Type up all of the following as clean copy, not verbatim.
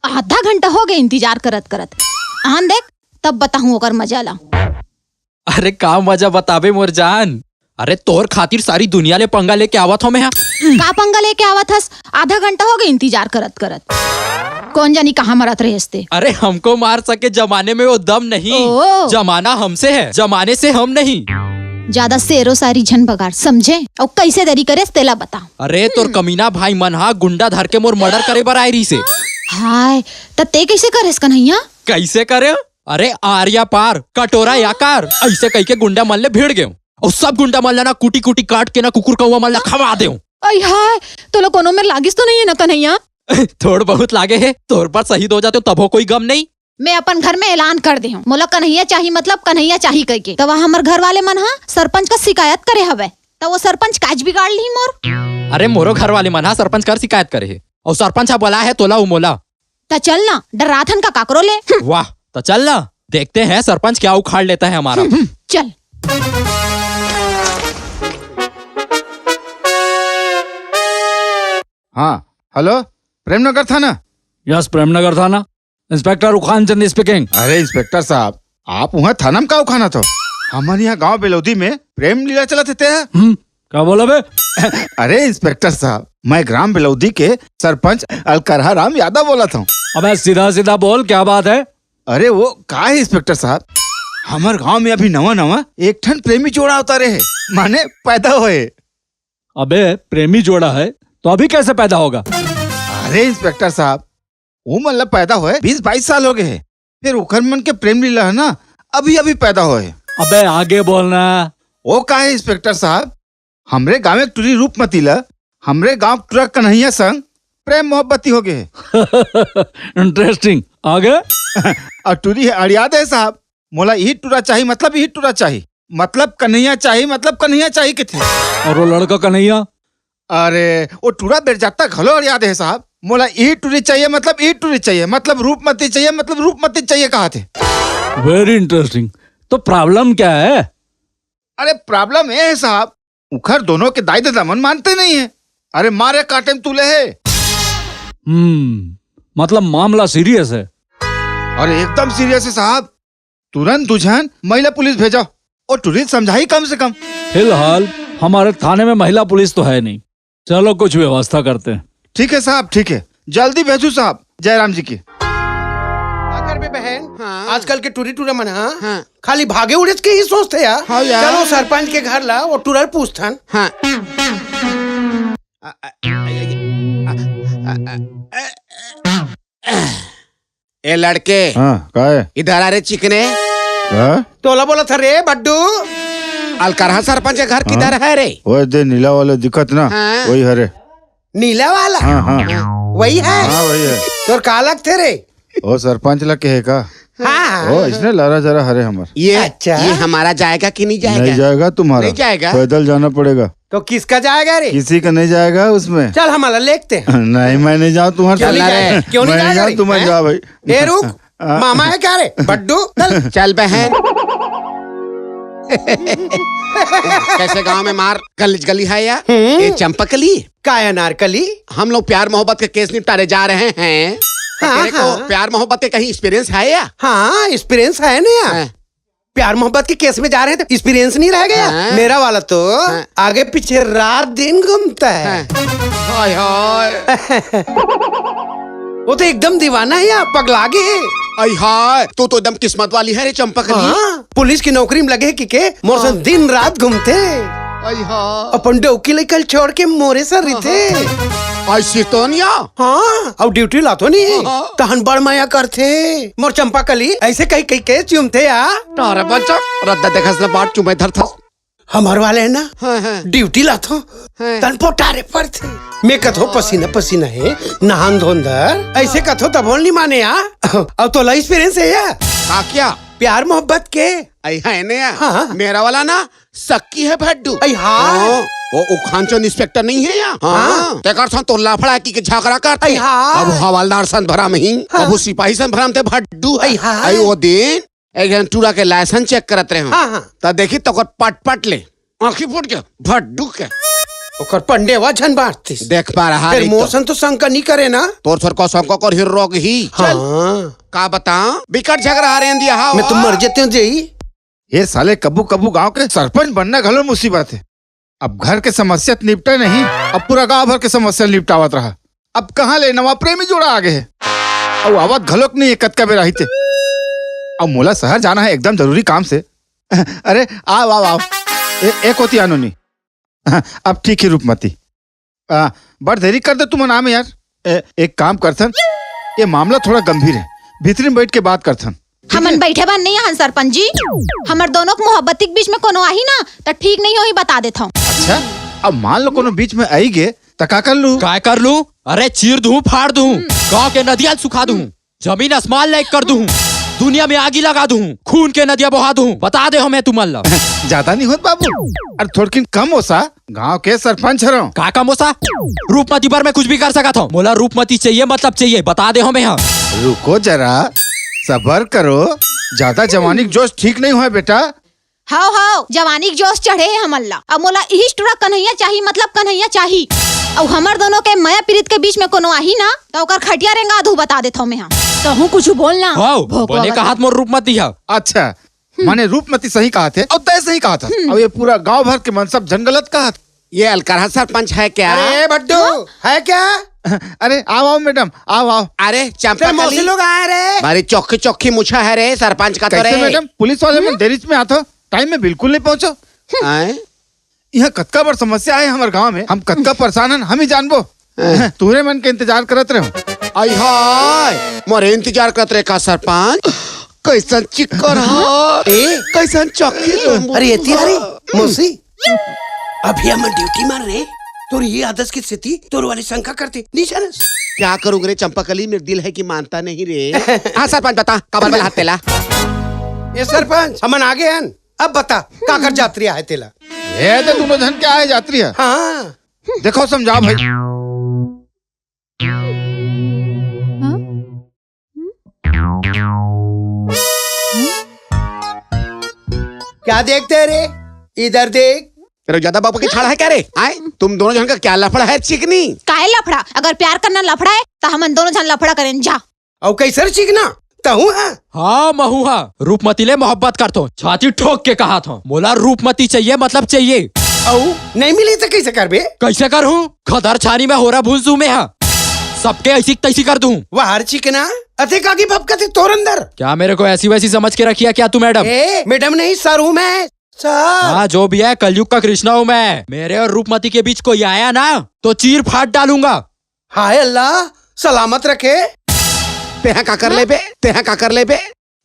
आधा घंटा हो गया इंतजार करत करत। आन देख तब बताऊं ओकर मजा ला। अरे का मजा बताबे मोर जान। अरे तोर खातिर सारी दुनिया ले पंगा लेके आवत हो मैं। का पंगा लेके आवत हस? आधा घंटा हो गया इंतजार करत करत। कौन जानी कहाँ मरत रहे हस्ते। अरे हमको मार सके जमाने में वो दम नहीं। जमाना हमसे है, जमाने से हम नहीं। ज्यादा शेरो सारी झन बगाड़ समझे। और कैसे देरी करे तेला बता। अरे तोर कमीना भाई मन हा गुंडा धर के मोर मर्डर करे बर आई रही से। हाय त ते कैसे करेस कन्हैया? कैसे करे? अरे आर्या पार कटोरा याकार ऐसे कह के गुंडा मन ले भिड़ गए और सब गुंडा मन ना कुटी कुटी काट के ना कुकुर कौवा मन ला खवा दे। अय हाय तो लो कोनो में लागिस तो नहीं है ना कन्हैया? थोड़ बहुत लागे है। तोर पर शहीद हो जाते हो तब हो कोई गम नहीं। मैं अपन घर में ऐलान कर दे हूँ मोला कन्हैया चाहिए मतलब कन्हैया चाहिए कह के। तो हमार घर वाले मन हा सरपंच का शिकायत करे हवे तो वो सरपंच काज बिगाड़ ली मोर। अरे मोरो घर वाले मन हा सरपंच कर शिकायत करे है और सरपंच बोला है तोला उमोला। तो चल ना डराथन का काकरो ले। वाह तो चल ना देखते हैं सरपंच क्या उखाड़ लेता है हमारा। चल। हाँ हेलो प्रेमनगर थाना। यस प्रेमनगर थाना। इंस्पेक्टर उखान चंद स्पीकिंग। अरे इंस्पेक्टर साहब आप वहाँ थाना में का उखाना था? हमारे यहाँ गांव बेलौदी में प्रेम लीला चलाते थे। क्या बोला बे? अरे इंस्पेक्टर साहब मैं ग्राम बेलौदी के सरपंच अलकरहा राम यादव बोला था। अबे सीधा सीधा बोल क्या बात है? अरे वो का है इंस्पेक्टर साहब हमारे गांव में अभी नवा नवा एक ठन प्रेमी जोड़ा उतारे है माने पैदा हुए। अबे प्रेमी जोड़ा है तो अभी कैसे पैदा होगा? अरे इंस्पेक्टर साहब वो मतलब पैदा हुए 20-22 साल हो गए है फिर उखर मन के प्रेम लीला है ना अभी अभी पैदा हुए। अबे आगे बोलना। वो का है इंस्पेक्टर साहब हमरे गाँव में टूरी रूपमती ला हमरे गाँव टूरा कन्हैया संग प्रेम मोहब्बती हो गए। इंटरेस्टिंग। आगे? और टूरी है अड़ियाद है साहब मोला यही टूरा चाहिए मतलब यही टूरा चाहिए मतलब कन्हैया चाहिए के थे। और वो लड़का कन्हैया? अरे वो टूरा बैठ जाता घलो अड़ियाद है साहब मोला यही टूरी चाहिए मतलब रूपमती चाहिए कहा थे। Very interesting. तो प्रॉब्लम क्या है? अरे प्रॉब्लम ये है साहब उखर दोनों के दाई दामन मानते नहीं है। अरे मारे काटे में तुले है। मतलब मामला सीरियस है। अरे एकदम सीरियस है साहब तुरंत दुझान महिला पुलिस भेजा और टूरिस्ट समझाई कम से कम। फिलहाल हमारे थाने में महिला पुलिस तो है नहीं। चलो कुछ व्यवस्था करते हैं। ठीक है साहब ठीक है जल्दी भेजू साहब जयराम जी की। बहन आजकल के टूरी टूरा मन खाली भागे उड़े के ही सोचते यार। चलो सरपंच के घर ला और टूरर पूछथन। ए लड़के का है? इधर आ रे चिकने। तोला बोला था रे बड्डू अलकरहा सरपंच के घर किधर है रे? वो दे नीला वाला दिक्कत ना वही हरे। नीला वाला? वही है। वही है। तो का लगते रे? ओ सरपंच लग के है का? ओ इसने लारा जरा हरे हमार। ये अच्छा ये हमारा जाएगा कि नहीं जाएगा? नहीं जाएगा तुम्हारा। नहीं जाएगा? पैदल जाना पड़ेगा। तो किसका जाएगा रे? किसी का नहीं जाएगा उसमें। चल हमारा लेते हैं। नहीं मैं नहीं जाऊँ तुम्हारे। क्यों नहीं जाएगा? तुम जाओ भाई। ए रुक मामा है क्या रे बड्डू? चल बहन। कैसे गांव में मार गली है या ये चंपकली काया नारकली? हम लोग प्यार मोहब्बत के केस निपटारे जा रहे हैं। तेरे को प्यार मोहब्बत के कहीं एक्सपीरियंस है या? हाँ एक्सपीरियंस है ना यार। प्यार मोहब्बत के केस में जा रहे हैं तो एक्सपीरियंस नहीं रह गया। मेरा वाला तो आगे पीछे रात दिन घूमता है। हाय हाय वो तो एकदम दीवाना है यार पगला गए। आई हाय तू तो एकदम किस्मत वाली है रे चंपकली। पुलिस की नौकरी में लगे कि मोर दिन रात घूमते। अपन डोकी लेकर छोड़ के मोरे सर थे। ऐसी तो नहीं। हाँ और ड्यूटी लातो नहीं तहन बड़ माया करते मोर चंपा कली ऐसे कई कई के चुमते यार। तारे बच्चा रद्दा देखा बाट चुमे धर था हमार वाले है ना ड्यूटी लातो तन पोटारे पर थे। मैं कथो पसीना पसीना है नहान धोंधर ऐसे कथो तब नहीं माने यार। अब तो एक्सपीरियंस है यार। क्या प्यार मोहब्बत के है ना हाँ। मेरा वाला ना सक्की है भड्डू। वो उखान चंद इंस्पेक्टर नहीं है या? हाँ। ते करथन तो लाफड़ा की झगड़ा करते। अब हवालदार सन भरा नहीं अब सिपाही सन भराम ते भड्डू। आई वो दिन एक जन टूरा के लाइसेंस चेक करत रहे हाँ, हाँ। तब देखी तो पट ले आँखी फूट के भड्डू के ओकर पंडेवा झन बांटती देख पा रहा फिर मोशन तो शंका नहीं करे ना तोर सर को शंका कर ही रोग ही हाँ का बता विकट झगड़ा रहे दिया हाँ मैं तो मर जाते हूँ जी। ये साले कब्बू कब्बू गांव के सरपंच बनना घलो मुसीबत है। अब घर के समस्या निपटे नहीं, अब पूरा गांव भर के समस्या निपटावत रहा। अब कहाँ ले नवा प्रेमी जोड़ा आगे है और आवत घलोक नहीं एकत का बेरा थे। अब मोला शहर जाना है एकदम जरूरी काम से। अरे आओ आओ आओ एक होती आनोनी। अब ठीक है रूपमती, बड़ देरी कर दे तुम नाम यार। एक काम करथन, ये मामला थोड़ा गंभीर है, भीतरी में बैठ के बात करथन। हमन बैठे बन नहीं हन सरपंच जी, हमर दोनों के मोहब्बती के बीच में कोनो आही ना तो ठीक नहीं होई बता देता हूँ। अच्छा, अब मान लो कोनो बीच में आई गे तो का कर लू? काय कर लू? अरे चीर दूं, फाड़ दूं, गांव के नदियां सुखा दूं, जमीन आसमान लाइक कर दूं, दुनिया में आगी लगा दूं, खून के नदियां बहा दूं, बता दे हमें तुम अल्लाह। ज्यादा नहीं होत बाबू, अरे थोड़किन कम हो सा, गांव के सरपंच हरो। का कम हो सा? रूपमती पर मैं कुछ भी कर सका था, मोला रूपमती चाहिए मतलब चाहिए, बता दे हमें। हाँ रुको जरा, सबर करो, ज्यादा जवानी का जोश ठीक नहीं हुआ बेटा। हाओ हाओ जवानी के जोश चढ़े है हम अल्लाह। अब मोला इही टूरा कन्हैया चाहिए मतलब कन्हैया चाहिए। और हमर दोनों के माया पीरित के बीच में कोनो आही ना तो ओकर खटिया रेंगा दू बता देता हूँ मैं। हाँ कहूँ कुछ बोलना हाँ बोले का हाथ मोर रूपमती है। अच्छा, माने रूपमती सही कहा थे और तय सही कहा था, और ये पूरा गांव भर के मन सब जन गलत कहा। ये अलकरहा सरपंच है क्या? अरे भड्डू है क्या? अरे आओ आओ मैडम, आओ आओ। अरे चंपा मौसी लोग आए रे। मारी चौकी चौकी मुछा है रे सरपंच का तो कैसे रे। मैडम, पुलिस वाले में देरी में आता, टाइम में बिल्कुल नहीं पहुंचो। आए? यहाँ कतका बड़ समस्या है हमारे गांव में, हम कतका परेशान हैं हम ही जानबो। तूरे मन के इंतजार करत रहो। आई हाय मोरे इंतजार करत रे का सरपंच कैसन चिक्कर है कैसन चौकी अरे तिहारी मौसी अभी हम ड्यूटी मार रहे तोर ये आदर्श की स्थिति तोर वाली शंका करते निशानस क्या करूँ रे चंपाकली, मेरे दिल है कि मानता नहीं रे। हाँ सरपंच बता कबर में हाथ तेला। ये सरपंच हमन आगे हन, अब बता का कर यात्री आए तेला? ये तो दोनों जन के आए यात्री है। हाँ देखो समझाओ भाई। क्या देखते रे? इधर देख। तेरे ज्यादा बापू की छाड़ा है क्या रे? आए तुम दोनों जन का क्या लफड़ा है चिकनी? काहे लफड़ा? अगर प्यार करना लफड़ा है तो हमन दोनों जन लफड़ा करें जा। और कैसर चिकना तहु है? हाँ महुआ रूपमती ले मोहब्बत करतो, छाती ठोक के कहा था मोला रूपमती चाहिए मतलब चाहिए। औ नहीं मिली तो कैसे करबे? कैसे करूँ? खदर छानी में हो रहा भूल में है, सबके ऐसी तैसी कर दूं। वह हर चिकना अथे काकी भपकते तोर अंदर। क्या मेरे को ऐसी वैसी समझ के रखिया क्या तू मैडम? ए मैडम नहीं सर हूँ मैं सर। हाँ जो भी है कलयुग का कृष्णा हूँ मैं। मेरे और रूपमती के बीच कोई आया ना तो चीर फाड़ डालूंगा। हाय अल्लाह सलामत रखे। तेहा का कर ले बे, तेहा का कर ले बे।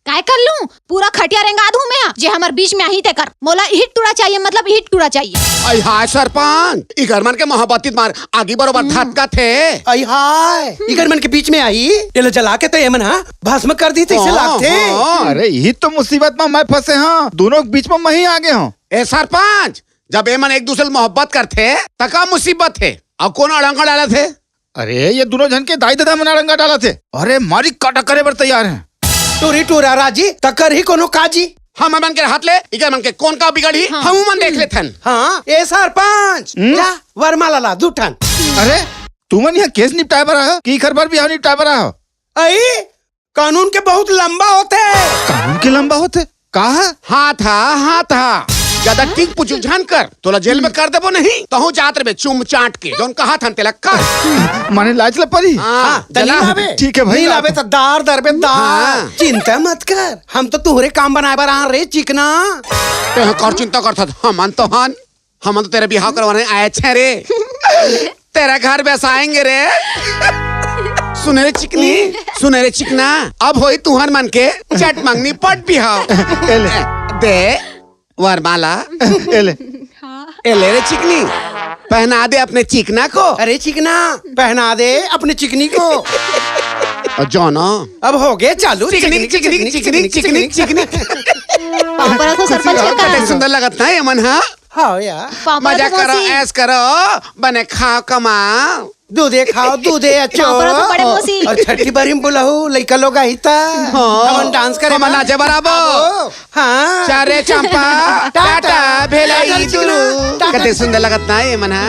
काय कर लूं? पूरा खटिया रेंगा दूं मैं जे हमर बीच में आही ते कर। मोला हिट टूरा चाहिए मतलब हिट टूरा चाहिए। आई हाय सरपंच इगर मन के मोहब्बती मार आगे बरोबर धक्का थे। आई हाय इगर मन के बीच में आई ये जला के तो ये मन हाँ भस्म कर दी थी लागते। अरे यही तो मुसीबत में मैं फंसे हाँ, दोनों के बीच में मैं ही आगे हूँ। ए सरपंच जब ये मन एक दूसरे मोहब्बत करते तका मुसीबत है, अब कौन अड़ंगा डाला थे? अरे ये दोनों जन के दाई दादा में अड़ंगा डाला थे। अरे मारी काटा करे बर तैयार है। टूरी टूरा राजी तकर ही कोनो काजी। हम मन के हाथ ले इगर मन के कौन का बिगड़ी हाँ। हम मन देख लेथन। हाँ ए सरपंच जा वरमाला ला दूठन। अरे तुमन यहाँ केस निपटाए बर आयो कि घर पर भी यहाँ निपटाए बर आयो? आई कानून के बहुत लंबा होते। कानून के लंबा होते कहा? हाँ था ज्यादा टिक पुचुझान कर तोला जेल में कर देबो नहीं तो हूँ जात रे चुम चाट के जोन कहा था तेला कर माने लाज ल परी। हाँ, ठीक है भाई। नहीं लावे तो दार दरबे दार। चिंता मत कर हम तो तुहरे काम बनाए बार आ रे चिकना। कर चिंता करता हम तो तेरे बिहाव करवाने आए छे रे। तेरा घर बसाएंगे रे। सुनेरे चिकना अब होई तुहर मन के चट मंगनी पट बिहाव दे वरमाला। एले एले रे चिकनी पहना दे अपने चिकना को। अरे चिकना पहना दे अपने चिकनी को। जाना अब हो गए चालू। चिकनी पापा तो सरपंच के कितने सुंदर लगता है मन। हाँ हाँ यार पापा मजा तो करो मौसी। ऐस करो बने खाओ कमाओ दूधे खाओ दूधे अच्छो पापा तो बड़े मौसी। और छठी बारी में बुलाऊ लड़का लोग आई था हम डांस करे हम नाचे बराबर हाँ चारे चंपा टाटा भेलाई टाटा, दुरु टाटा। कते सुंदर लगत ना ये मना